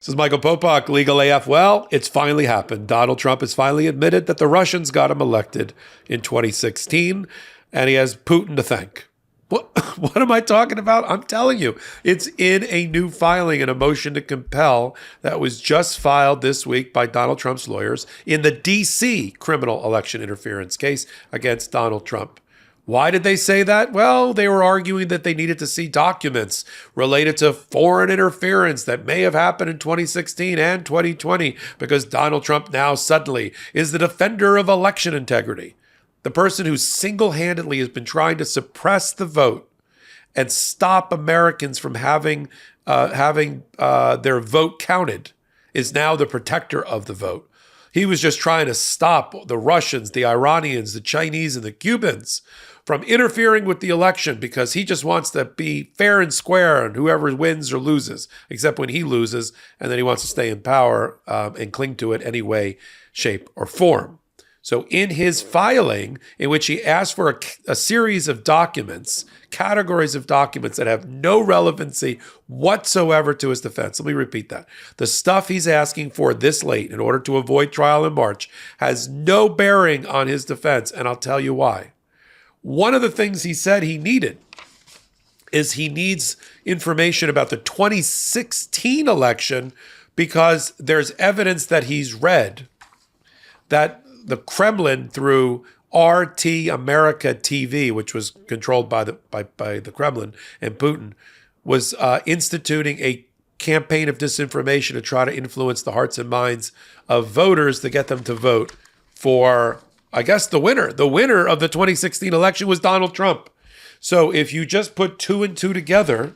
This is Michael Popok, Legal AF. Well, it's finally happened. Donald Trump has finally admitted that the Russians got him elected in 2016, and he has Putin to thank. What am I talking about? I'm telling you, it's in a new filing, a motion to compel that was just filed this week by Donald Trump's lawyers in the D.C. criminal election interference case against Donald Trump. Why did they say that? Well, they were arguing that they needed to see documents related to foreign interference that may have happened in 2016 and 2020 because Donald Trump now suddenly is the defender of election integrity. The person who single-handedly has been trying to suppress the vote and stop Americans from having their vote counted is now the protector of the vote. He was just trying to stop the Russians, the Iranians, the Chinese, and the Cubans from interfering with the election because he just wants to be fair and square and whoever wins or loses, except when he loses, and then he wants to stay in power and cling to it any way, shape, or form. So in his filing, in which he asked for a series of documents, categories of documents that have no relevancy whatsoever to his defense. Let me repeat that. The stuff he's asking for this late in order to avoid trial in March has no bearing on his defense, and I'll tell you why. One of the things he said he needed is he needs information about the 2016 election because there's evidence that he's read that the Kremlin, through RT America TV, which was controlled by the Kremlin and Putin, was instituting a campaign of disinformation to try to influence the hearts and minds of voters to get them to vote for, I guess, the winner. The winner of the 2016 election was Donald Trump. So if you just put two and two together,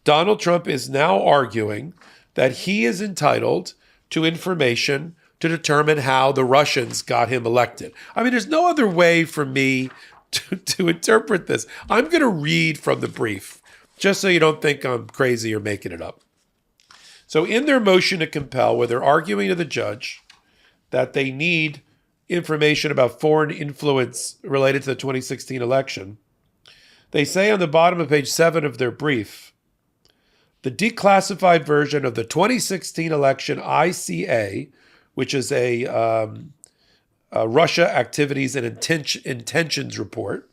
Donald Trump is now arguing that he is entitled to information to determine how the Russians got him elected. I mean, there's no other way for me to interpret this. I'm going to read from the brief, just so you don't think I'm crazy or making it up. So in their motion to compel, where they're arguing to the judge that they need information about foreign influence related to the 2016 election, they say on the bottom of page 7 of their brief, the declassified version of the 2016 election ICA, which is a Russia activities and intentions report,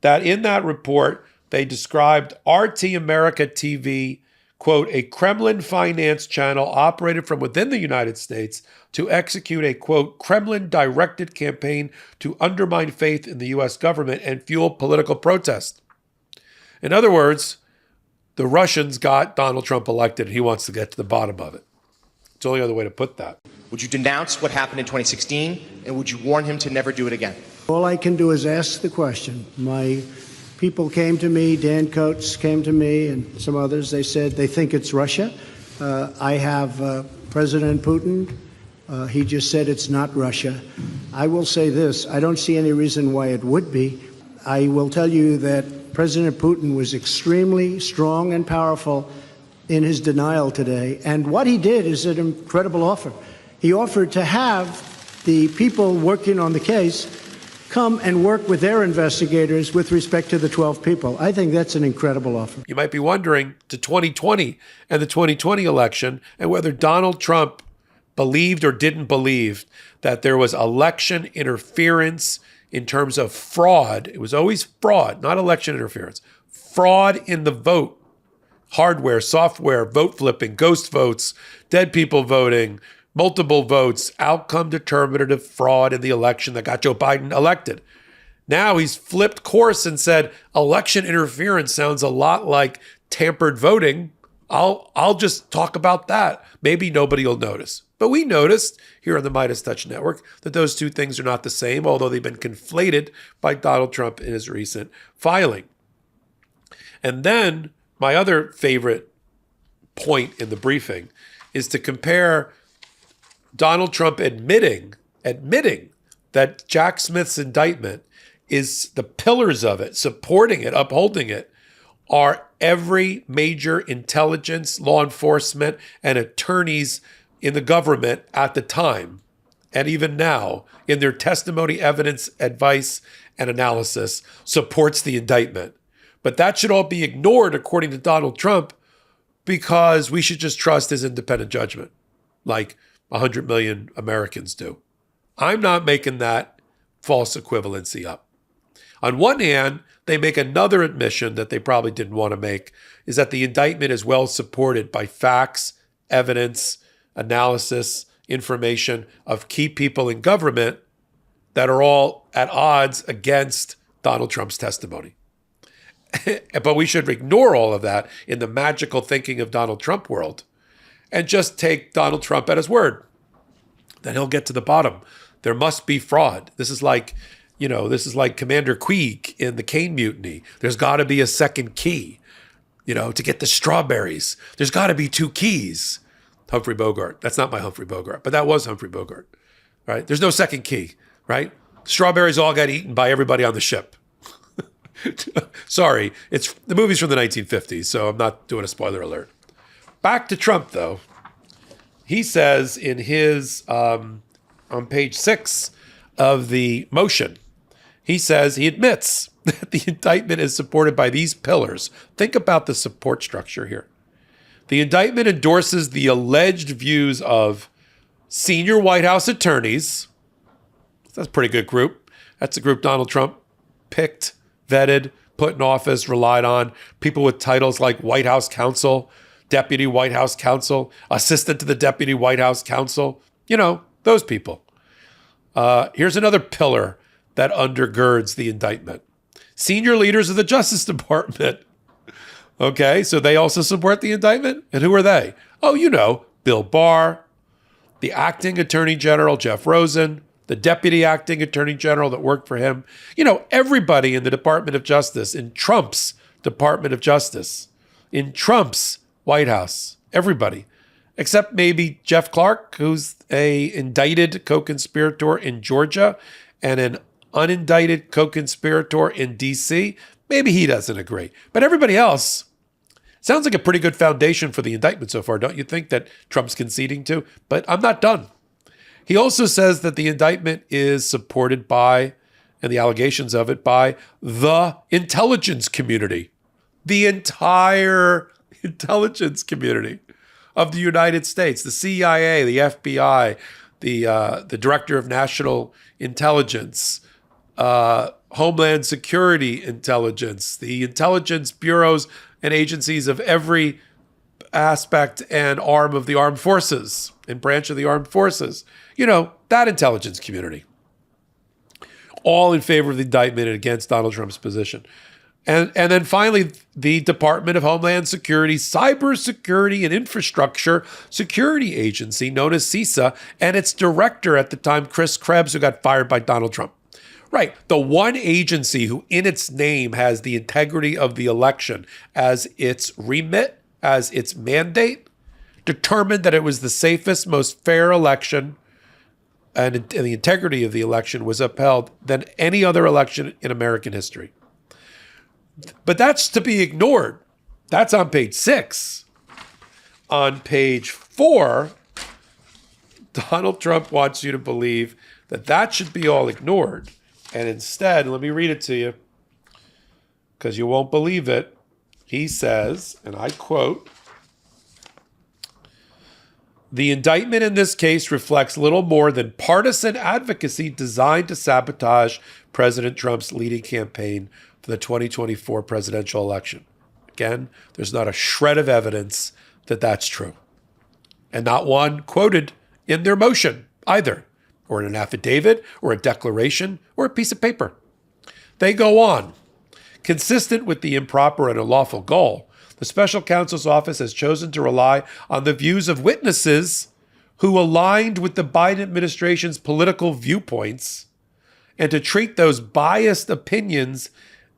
that in that report, they described RT America TV, quote, a Kremlin-financed channel operated from within the United States to execute a, quote, Kremlin-directed campaign to undermine faith in the U.S. government and fuel political protest. In other words, the Russians got Donald Trump elected, and he wants to get to the bottom of it. It's the only other way to put that. Would you denounce what happened in 2016, and would you warn him to never do it again? All I can do is ask the question. My people came to me, Dan Coates came to me, and some others. They said they think it's Russia. I have President Putin. He just said it's not Russia. I will say this. I don't see any reason why it would be. I will tell you that President Putin was extremely strong and powerful in his denial today. And what he did is an incredible offer. He offered to have the people working on the case come and work with their investigators with respect to the 12 people. I think that's an incredible offer. You might be wondering to 2020 and the 2020 election and whether Donald Trump believed or didn't believe that there was election interference in terms of fraud. It was always fraud, not election interference. Fraud in the vote. Hardware, software, vote flipping, ghost votes, dead people voting, multiple votes, outcome determinative fraud in the election that got Joe Biden elected. Now he's flipped course and said election interference sounds a lot like tampered voting. I'll just talk about that. Maybe nobody will notice. But we noticed here on the MeidasTouch network that those two things are not the same, although they've been conflated by Donald Trump in his recent filing. And then my other favorite point in the briefing is to compare Donald Trump admitting that Jack Smith's indictment is the pillars of it, supporting it, upholding it, are every major intelligence, law enforcement, and attorneys in the government at the time, and even now, in their testimony, evidence, advice, and analysis, supports the indictment. But that should all be ignored, according to Donald Trump, because we should just trust his independent judgment, like 100 million Americans do. I'm not making that false equivalency up. On one hand, they make another admission that they probably didn't want to make, is that the indictment is well supported by facts, evidence, analysis, information of key people in government that are all at odds against Donald Trump's testimony. But we should ignore all of that in the magical thinking of Donald Trump world and just take Donald Trump at his word. Then he'll get to the bottom. There must be fraud. This is like Commander Queeg in the Caine Mutiny. There's got to be a second key, to get the strawberries. There's got to be two keys. Humphrey Bogart. That's not my Humphrey Bogart, but that was Humphrey Bogart, right? There's no second key, right? Strawberries all got eaten by everybody on the ship. Sorry, the movie's from the 1950s, so I'm not doing a spoiler alert. Back to Trump, though. He says in his, on page 6 of the motion, he says he admits that the indictment is supported by these pillars. Think about the support structure here. The indictment endorses the alleged views of senior White House attorneys. That's a pretty good group. That's a group Donald Trump picked, vetted, put in office, relied on. People with titles like White House counsel, deputy White House counsel, assistant to the deputy White House counsel. Those people. Here's another pillar that undergirds the indictment. Senior leaders of the Justice Department. Okay, so they also support the indictment? And who are they? Oh, Bill Barr, the acting Attorney General, Jeff Rosen, the deputy acting Attorney General that worked for him. Everybody in the Department of Justice, in Trump's Department of Justice, in Trump's White House, everybody, except maybe Jeff Clark, who's a indicted co-conspirator in Georgia and an unindicted co-conspirator in D.C. Maybe he doesn't agree. But everybody else sounds like a pretty good foundation for the indictment so far, don't you think, that Trump's conceding to? But I'm not done. He also says that the indictment is supported by, and the allegations of it, by the intelligence community. The entire intelligence community of the United States, the CIA, the FBI, the Director of National Intelligence, Homeland Security Intelligence, the intelligence bureaus and agencies of every aspect and arm of the armed forces and branch of the armed forces. That intelligence community. All in favor of the indictment and against Donald Trump's position. And then finally, the Department of Homeland Security, Cybersecurity and Infrastructure Security Agency, known as CISA, and its director at the time, Chris Krebs, who got fired by Donald Trump. Right. The one agency who in its name has the integrity of the election as its remit, as its mandate, determined that it was the safest, most fair election, and the integrity of the election was upheld than any other election in American history. But that's to be ignored. That's on page 6. On page 4, Donald Trump wants you to believe that should be all ignored. And instead, let me read it to you, because you won't believe it. He says, and I quote, "The indictment in this case reflects little more than partisan advocacy designed to sabotage President Trump's leading campaign for the 2024 presidential election." Again, there's not a shred of evidence that that's true. And not one quoted in their motion either, or in an affidavit, or a declaration, or a piece of paper. They go on. Consistent with the improper and unlawful goal, the special counsel's office has chosen to rely on the views of witnesses who aligned with the Biden administration's political viewpoints and to treat those biased opinions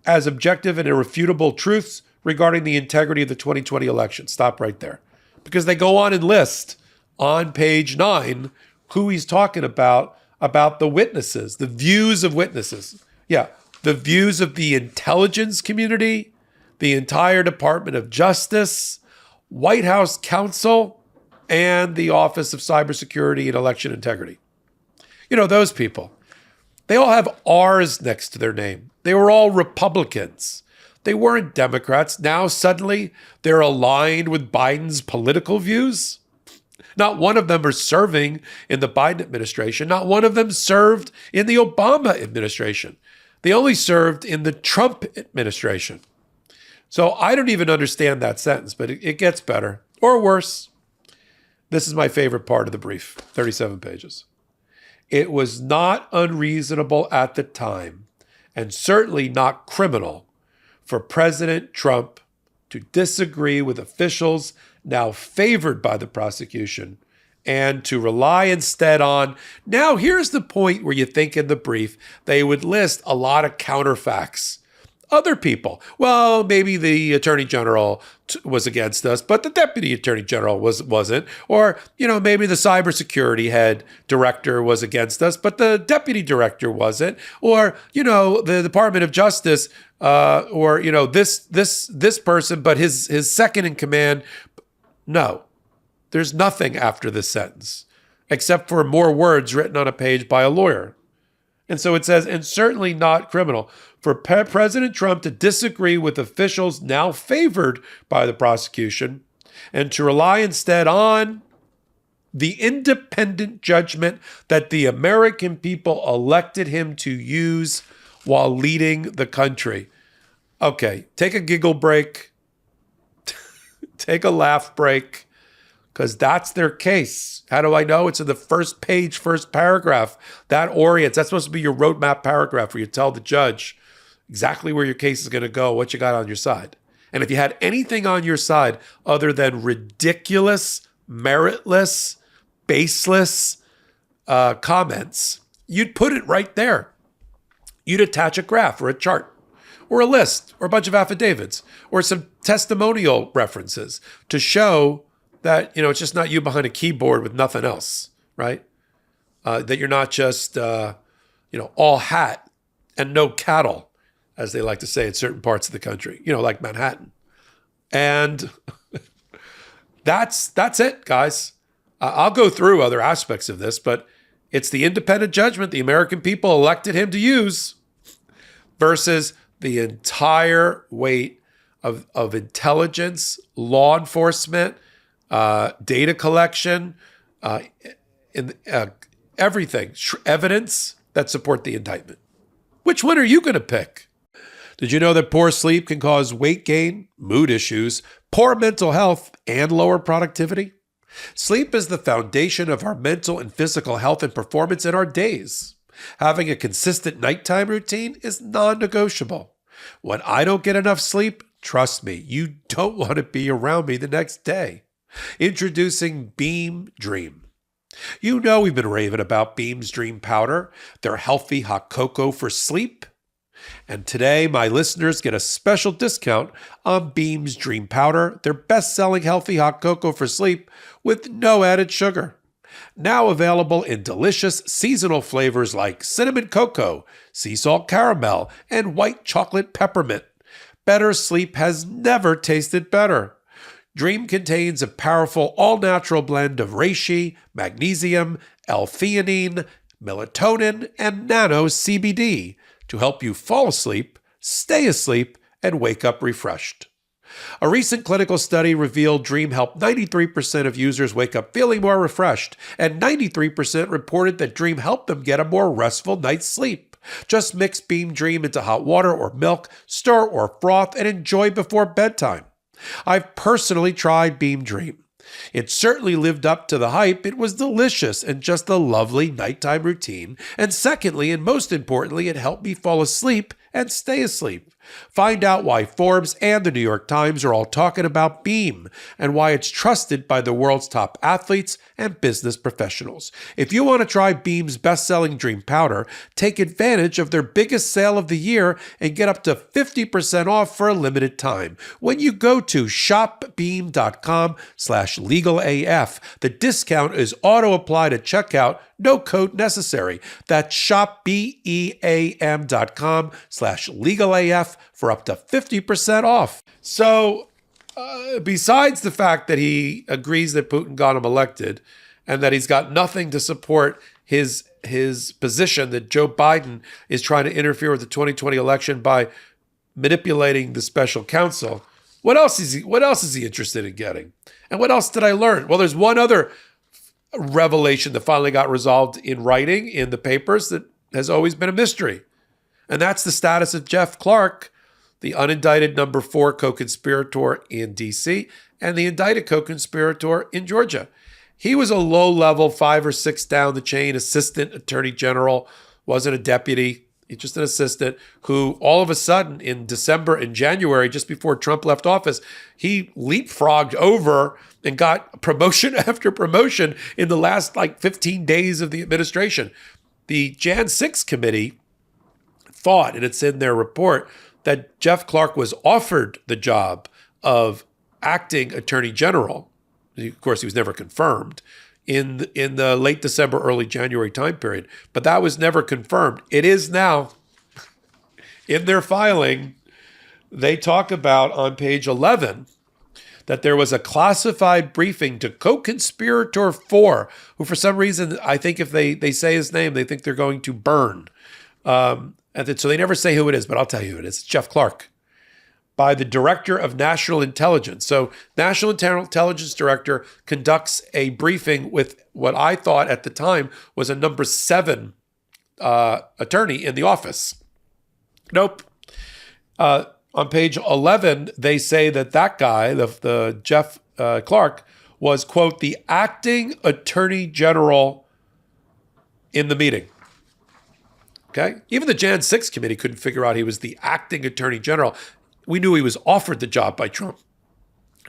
as objective and irrefutable truths regarding the integrity of the 2020 election. Stop right there. Because they go on and list on page 9 who he's talking about the witnesses, the views of witnesses. Yeah, the views of the intelligence community, the entire Department of Justice, White House counsel, and the Office of Cybersecurity and Election Integrity. Those people. They all have R's next to their name. They were all Republicans. They weren't Democrats. Now suddenly they're aligned with Biden's political views. Not one of them are serving in the Biden administration. Not one of them served in the Obama administration. They only served in the Trump administration. So I don't even understand that sentence, but it gets better or worse. This is my favorite part of the brief, 37 pages. It was not unreasonable at the time, and certainly not criminal, for President Trump to disagree with officials now favored by the prosecution and to rely instead on, now here's the point where you think in the brief they would list a lot of counterfacts. Other people, well, maybe the attorney general was against us, but the deputy attorney general wasn't. Or, maybe the cybersecurity head director was against us, but the deputy director wasn't. Or, the Department of Justice, or, this person, but his second in command. No, there's nothing after this sentence, except for more words written on a page by a lawyer. And so it says, and certainly not criminal, for President Trump to disagree with officials now favored by the prosecution and to rely instead on the independent judgment that the American people elected him to use while leading the country. Okay, take a giggle break, take a laugh break, because that's their case. How do I know? It's in the first page, first paragraph. That orients. That's supposed to be your roadmap paragraph where you tell the judge exactly where your case is going to go, what you got on your side. And if you had anything on your side other than ridiculous, meritless, baseless comments, you'd put it right there. You'd attach a graph or a chart or a list or a bunch of affidavits or some testimonial references to show that, it's just not you behind a keyboard with nothing else, right? That you're not just, all hat and no cattle, as they like to say in certain parts of the country, like Manhattan. And that's it, guys. I'll go through other aspects of this, but it's the independent judgment the American people elected him to use versus the entire weight of intelligence, law enforcement, data collection, everything, evidence that support the indictment. Which one are you going to pick? Did you know that poor sleep can cause weight gain, mood issues, poor mental health, and lower productivity? Sleep is the foundation of our mental and physical health and performance in our days. Having a consistent nighttime routine is non-negotiable. When I don't get enough sleep, trust me, you don't want to be around me the next day. Introducing Beam Dream. You know we've been raving about Beam's Dream Powder, their healthy hot cocoa for sleep. And today, my listeners get a special discount on Beam's Dream Powder, their best-selling healthy hot cocoa for sleep with no added sugar. Now available in delicious seasonal flavors like cinnamon cocoa, sea salt caramel, and white chocolate peppermint. Better sleep has never tasted better. Dream contains a powerful all-natural blend of reishi, magnesium, L-theanine, melatonin, and nano CBD to help you fall asleep, stay asleep, and wake up refreshed. A recent clinical study revealed Dream helped 93% of users wake up feeling more refreshed, and 93% reported that Dream helped them get a more restful night's sleep. Just mix Beam Dream into hot water or milk, stir or froth, and enjoy before bedtime. I've personally tried Beam Dream. It certainly lived up to the hype. It was delicious and just a lovely nighttime routine. And secondly, and most importantly, it helped me fall asleep and stay asleep. Find out why Forbes and the New York Times are all talking about Beam and why it's trusted by the world's top athletes and business professionals. If you want to try Beam's best-selling Dream Powder, take advantage of their biggest sale of the year and get up to 50% off for a limited time when you go to shopbeam.com/legalaf. The discount is auto-applied at checkout. No code necessary. That's shopbeam.com/legalaf for up to 50% off. So, besides the fact that he agrees that Putin got him elected and that he's got nothing to support his position that Joe Biden is trying to interfere with the 2020 election by manipulating the special counsel. What else is he interested in getting? And what else did I learn? Well, there's one other revelation that finally got resolved in writing in the papers that has always been a mystery. And that's the status of Jeff Clark, the unindicted number 4 co-conspirator in D.C. and the indicted co-conspirator in Georgia. He was a low-level 5 or 6 down the chain assistant attorney general, wasn't a deputy, just an assistant, who all of a sudden in December and January, just before Trump left office, he leapfrogged over and got promotion after promotion in the last 15 days of the administration. The Jan 6 committee thought, and it's in their report, that Jeff Clark was offered the job of acting attorney general. Of course, he was never confirmed in the late December, early January time period, but that was never confirmed. It is now. In their filing, they talk about on page 11 that there was a classified briefing to co-conspirator 4, who for some reason, I think if they say his name, they think they're going to burn. So they never say who it is, but I'll tell you who it is. It's Jeff Clark, by the Director of National Intelligence. So National Intelligence Director conducts a briefing with what I thought at the time was a number 7 attorney in the office. Nope. On page 11, they say that guy, the Jeff Clark, was, quote, the acting attorney general in the meeting. Okay? Even the Jan 6 committee couldn't figure out he was the acting attorney general. We knew he was offered the job by Trump,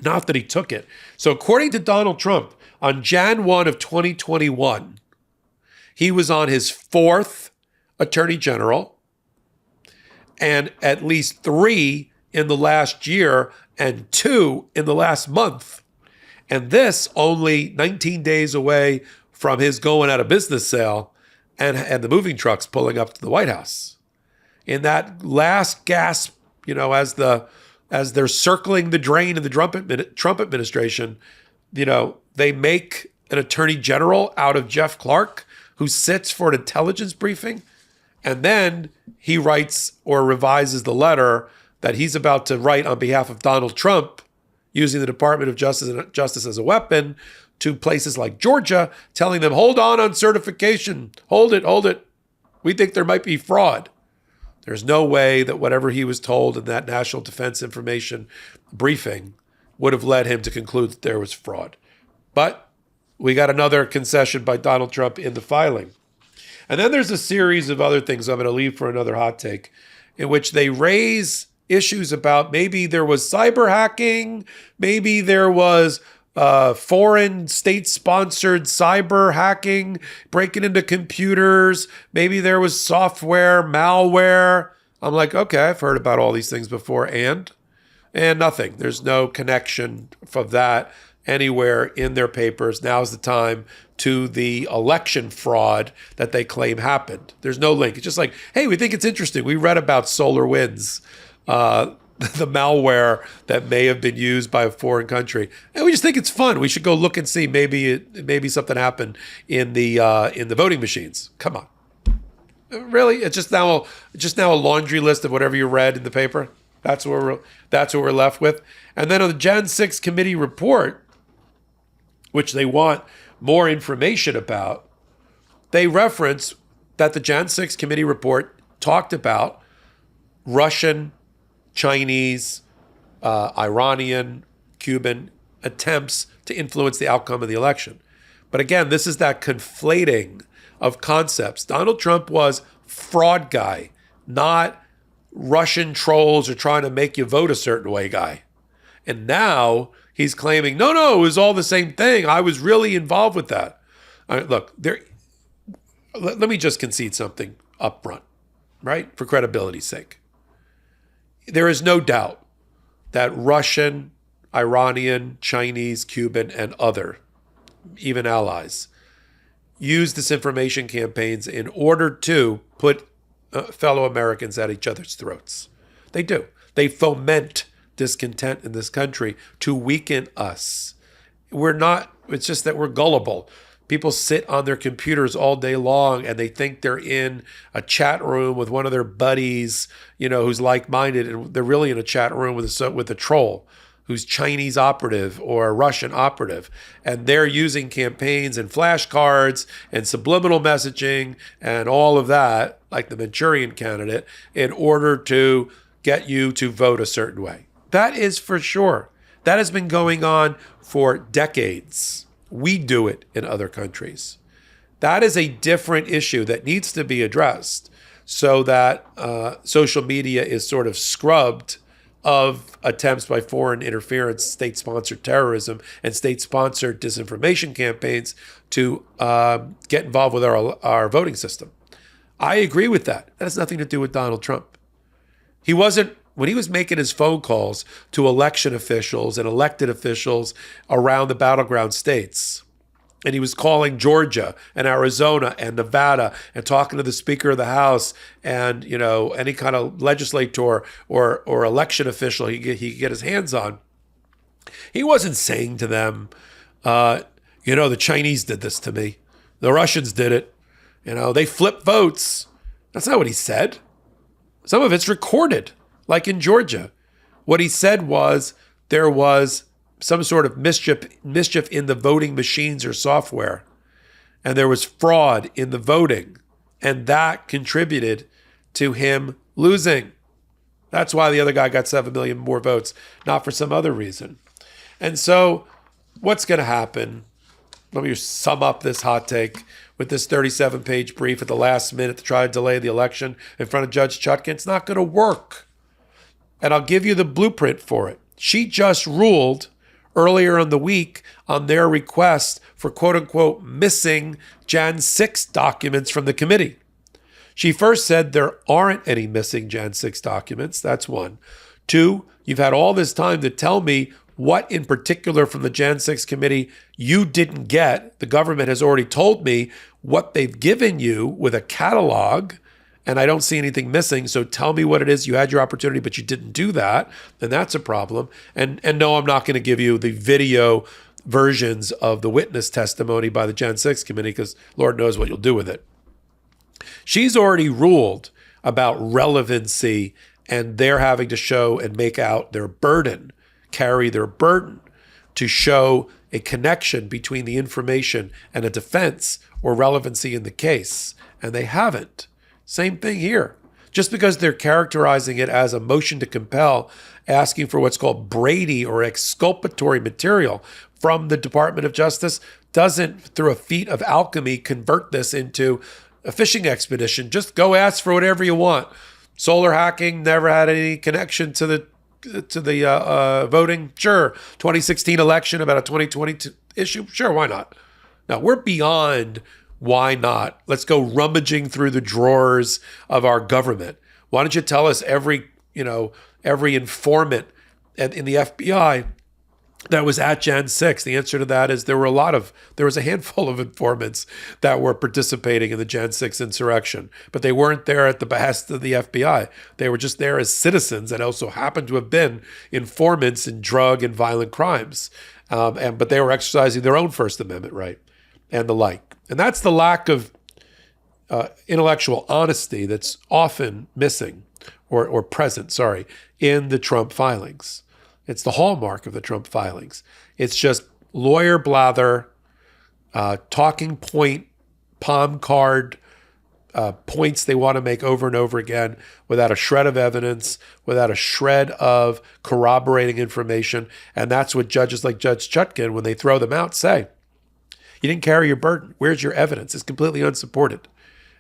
not that he took it. So according to Donald Trump, on Jan 1 of 2021, he was on his 4th attorney general, and at least 3 in the last year and 2 in the last month. And this only 19 days away from his going out of business sale and the moving trucks pulling up to the White House. In that last gasp, as they're circling the drain in the Trump administration, they make an attorney general out of Jeff Clark, who sits for an intelligence briefing, and then he writes or revises the letter that he's about to write on behalf of Donald Trump, using the Department of Justice as a weapon, to places like Georgia, telling them, hold on certification, hold it. We think there might be fraud. There's no way that whatever he was told in that National Defense Information briefing would have led him to conclude that there was fraud. But we got another concession by Donald Trump in the filing. And then there's a series of other things I'm going to leave for another hot take, in which they raise issues about maybe there was cyber hacking, maybe there was foreign state-sponsored cyber hacking, breaking into computers. Maybe there was software, malware. I'm like, okay, I've heard about all these things before, and nothing. There's no connection of that anywhere in their papers. Now's the time to the election fraud that they claim happened. There's no link. It's just like, hey, we think it's interesting. We read about SolarWinds, the malware that may have been used by a foreign country, and we just think it's fun. We should go look and see. Maybe something happened in the voting machines. Come on, really? It's just now a laundry list of whatever you read in the paper. That's what we're left with. And then on the Jan 6 committee report, which they want more information about, they reference that the Jan 6 committee report talked about Russian, Chinese, Iranian, Cuban attempts to influence the outcome of the election. But again, this is that conflating of concepts. Donald Trump was fraud guy, not Russian trolls are trying to make you vote a certain way guy. And now he's claiming, no, it was all the same thing. I was really involved with that. Look, let me just concede something up front, right? For credibility's sake. There is no doubt that Russian, Iranian, Chinese, Cuban, and other, even allies, use disinformation campaigns in order to put fellow Americans at each other's throats. They do. They foment discontent in this country to weaken us. It's just that we're gullible. People sit on their computers all day long and they think they're in a chat room with one of their buddies, who's like-minded, and they're really in a chat room with a troll who's Chinese operative or a Russian operative. And they're using campaigns and flashcards and subliminal messaging and all of that, like the Manchurian candidate, in order to get you to vote a certain way. That is for sure. That has been going on for decades. We do it in other countries. That is a different issue that needs to be addressed so that social media is sort of scrubbed of attempts by foreign interference, state-sponsored terrorism, and state-sponsored disinformation campaigns to get involved with our voting system. I agree with that. That has nothing to do with Donald Trump. When he was making his phone calls to election officials and elected officials around the battleground states, and he was calling Georgia and Arizona and Nevada and talking to the Speaker of the House and, any kind of legislator or election official he could get his hands on, he wasn't saying to them, the Chinese did this to me. The Russians did it. They flipped votes. That's not what he said. Some of it's recorded. Like in Georgia, what he said was there was some sort of mischief in the voting machines or software, and there was fraud in the voting, and that contributed to him losing. That's why the other guy got 7 million more votes, not for some other reason. And so what's going to happen? Let me sum up this hot take with this 37-page brief at the last minute to try to delay the election in front of Judge Chutkan. It's not going to work. And I'll give you the blueprint for it. She just ruled earlier in the week on their request for quote-unquote missing Jan 6 documents from the committee. She first said there aren't any missing Jan 6 documents. That's one. Two, you've had all this time to tell me what in particular from the Jan 6 committee you didn't get. The government has already told me what they've given you with a catalog, and I don't see anything missing. So tell me what it is. You had your opportunity, but you didn't do that. Then that's a problem. And no, I'm not going to give you the video versions of the witness testimony by the Jan 6 committee because Lord knows what you'll do with it. She's already ruled about relevancy and they're having to show and make out their burden, carry their burden to show a connection between the information and a defense or relevancy in the case. And they haven't. Same thing here. Just because they're characterizing it as a motion to compel, asking for what's called Brady or exculpatory material from the Department of Justice doesn't, through a feat of alchemy, convert this into a fishing expedition. Just go ask for whatever you want. Solar hacking never had any connection to the voting. Sure. 2016 election about a 2020 issue. Sure, why not? Now, we're beyond why not. Let's go rummaging through the drawers of our government. Why don't you tell us every informant in the FBI that was at Jan 6? The answer to that is there was a handful of informants that were participating in the Jan 6 insurrection, but they weren't there at the behest of the FBI. They were just there as citizens and also happened to have been informants in drug and violent crimes. But they were exercising their own First Amendment right and the like. And that's the lack of intellectual honesty that's often missing or present, in the Trump filings. It's the hallmark of the Trump filings. It's just lawyer blather, talking point, palm card points they want to make over and over again without a shred of evidence, without a shred of corroborating information. And that's what judges like Judge Chutkan, when they throw them out, say. You didn't carry your burden. Where's your evidence? It's completely unsupported.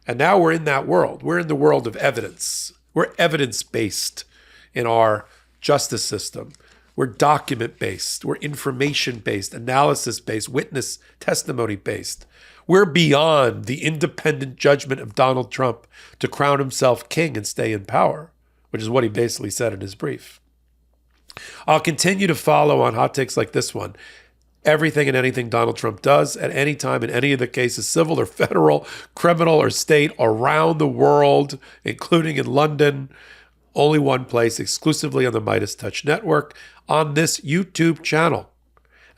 And now we're in that world. We're in the world of evidence. We're evidence-based in our justice system. We're document-based. We're information-based, analysis-based, witness testimony-based. We're beyond the independent judgment of Donald Trump to crown himself king and stay in power, which is what he basically said in his brief. I'll continue to follow on hot takes like this one. Everything and anything Donald Trump does at any time in any of the cases, civil or federal, criminal or state, around the world, including in London, only one place, exclusively on the MeidasTouch network, on this YouTube channel,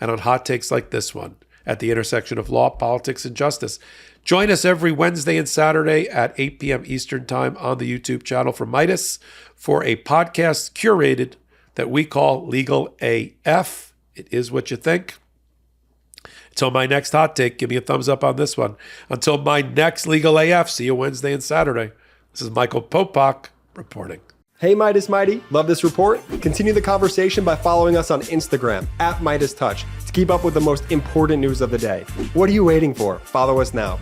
and on hot takes like this one. at the intersection of law, politics, and justice. Join us every Wednesday and Saturday at 8 p.m. Eastern Time on the YouTube channel for Meidas for a podcast curated that we call Legal AF. It is what you think. Until my next hot take, give me a thumbs up on this one. Until my next Legal AF, see you Wednesday and Saturday. This is Michael Popok reporting. Hey Meidas Mighty, love this report? Continue the conversation by following us on Instagram at MeidasTouch to keep up with the most important news of the day. What are you waiting for? Follow us now.